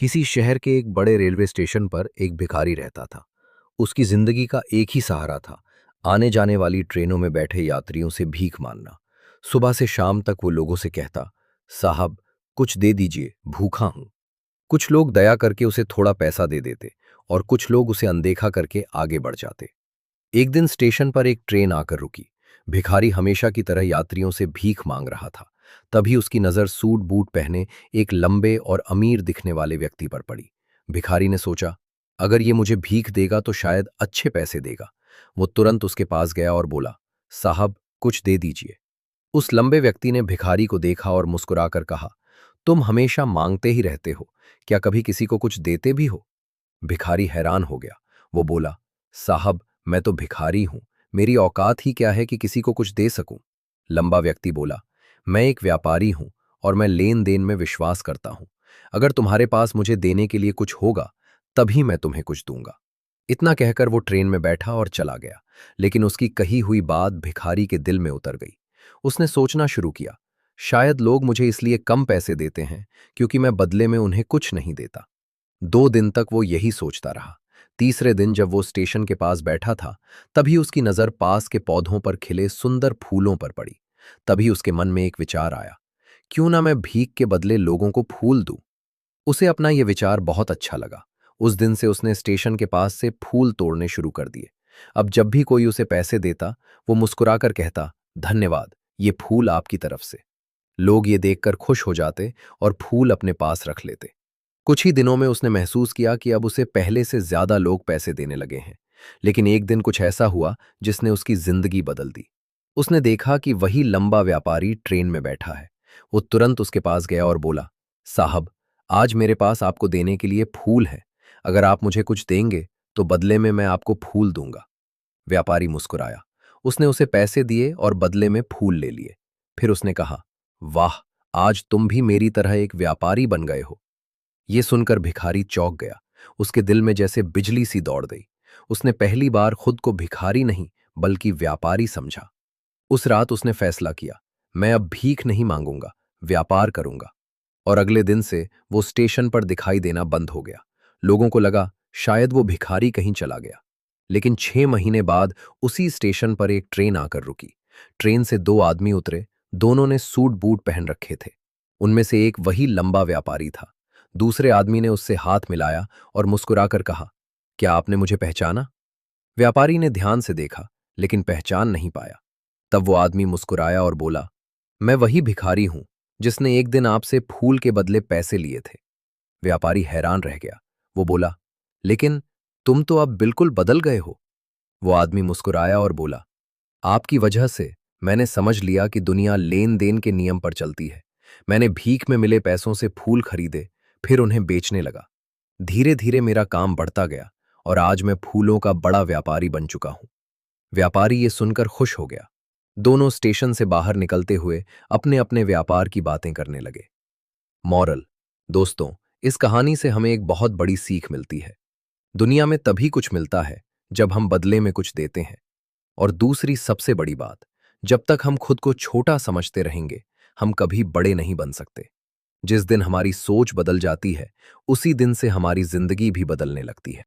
किसी शहर के एक बड़े रेलवे स्टेशन पर एक भिखारी रहता था। उसकी जिंदगी का एक ही सहारा था, आने जाने वाली ट्रेनों में बैठे यात्रियों से भीख मांगना। सुबह से शाम तक वो लोगों से कहता, साहब कुछ दे दीजिए, भूखा हूं। कुछ लोग दया करके उसे थोड़ा पैसा दे देते और कुछ लोग उसे अनदेखा करके आगे बढ़ जाते। एक दिन स्टेशन पर एक ट्रेन आकर रुकी। भिखारी हमेशा की तरह यात्रियों से भीख मांग रहा था। तभी उसकी नज़र सूट बूट पहने एक लंबे और अमीर दिखने वाले व्यक्ति पर पड़ी। भिखारी ने सोचा, अगर ये मुझे भीख देगा तो शायद अच्छे पैसे देगा। वो तुरंत उसके पास गया और बोला, साहब कुछ दे दीजिए। उस लंबे व्यक्ति ने भिखारी को देखा और मुस्कुराकर कहा, तुम हमेशा मांगते ही रहते हो, क्या कभी किसी को कुछ देते भी हो? भिखारी हैरान हो गया। वो बोला, साहब मैं तो भिखारी हूं, मेरी औकात ही क्या है कि किसी को कुछ दे सकूं? लंबा व्यक्ति बोला, मैं एक व्यापारी हूं और मैं लेन देन में विश्वास करता हूं। अगर तुम्हारे पास मुझे देने के लिए कुछ होगा तभी मैं तुम्हें कुछ दूंगा। इतना कहकर वो ट्रेन में बैठा और चला गया। लेकिन उसकी कही हुई बात भिखारी के दिल में उतर गई। उसने सोचना शुरू किया, शायद लोग मुझे इसलिए कम पैसे देते हैं क्योंकि मैं बदले में उन्हें कुछ नहीं देता। 2 दिन तक वो यही सोचता रहा। तीसरे दिन जब वो स्टेशन के पास बैठा था, तभी उसकी नज़र पास के पौधों पर खिले सुंदर फूलों पर पड़ी। तभी उसके मन में एक विचार आया, क्यों ना मैं भीख के बदले लोगों को फूल दूं। उसे अपना ये विचार बहुत अच्छा लगा। उस दिन से उसने स्टेशन के पास से फूल तोड़ने शुरू कर दिए। अब जब भी कोई उसे पैसे देता, वो मुस्कुराकर कहता, धन्यवाद, ये फूल आपकी तरफ से। लोग ये देखकर खुश हो जाते और फूल अपने पास रख लेते। कुछ ही दिनों में उसने महसूस किया कि अब उसे पहले से ज्यादा लोग पैसे देने लगे हैं। लेकिन एक दिन कुछ ऐसा हुआ जिसने उसकी जिंदगी बदल दी। उसने देखा कि वही लंबा व्यापारी ट्रेन में बैठा है। वो तुरंत उसके पास गया और बोला, साहब आज मेरे पास आपको देने के लिए फूल है। अगर आप मुझे कुछ देंगे तो बदले में मैं आपको फूल दूंगा। व्यापारी मुस्कुराया। उसने उसे पैसे दिए और बदले में फूल ले लिए। फिर उसने कहा, वाह, आज तुम भी मेरी तरह एक व्यापारी बन गए हो। ये सुनकर भिखारी चौंक गया। उसके दिल में जैसे बिजली सी दौड़ गई। उसने पहली बार खुद को भिखारी नहीं बल्कि व्यापारी समझा। उस रात उसने फैसला किया, मैं अब भीख नहीं मांगूंगा, व्यापार करूंगा। और अगले दिन से वो स्टेशन पर दिखाई देना बंद हो गया। लोगों को लगा शायद वो भिखारी कहीं चला गया। लेकिन 6 महीने बाद उसी स्टेशन पर एक ट्रेन आकर रुकी। ट्रेन से 2 आदमी उतरे। दोनों ने सूट बूट पहन रखे थे। उनमें से एक वही लंबा व्यापारी था। दूसरे आदमी ने उससे हाथ मिलाया और मुस्कुराकर कहा, क्या आपने मुझे पहचाना? व्यापारी ने ध्यान से देखा लेकिन पहचान नहीं पाया। तब वो आदमी मुस्कुराया और बोला, मैं वही भिखारी हूं जिसने एक दिन आपसे फूल के बदले पैसे लिए थे। व्यापारी हैरान रह गया। वो बोला, लेकिन तुम तो अब बिल्कुल बदल गए हो। वो आदमी मुस्कुराया और बोला, आपकी वजह से मैंने समझ लिया कि दुनिया लेन देन के नियम पर चलती है। मैंने भीख में मिले पैसों से फूल खरीदे, फिर उन्हें बेचने लगा। धीरे धीरे मेरा काम बढ़ता गया और आज मैं फूलों का बड़ा व्यापारी बन चुका हूं। व्यापारी ये सुनकर खुश हो गया। दोनों स्टेशन से बाहर निकलते हुए अपने अपने व्यापार की बातें करने लगे। मॉरल, दोस्तों, इस कहानी से हमें एक बहुत बड़ी सीख मिलती है। दुनिया में तभी कुछ मिलता है जब हम बदले में कुछ देते हैं। और दूसरी सबसे बड़ी बात, जब तक हम खुद को छोटा समझते रहेंगे, हम कभी बड़े नहीं बन सकते। जिस दिन हमारी सोच बदल जाती है, उसी दिन से हमारी जिंदगी भी बदलने लगती है।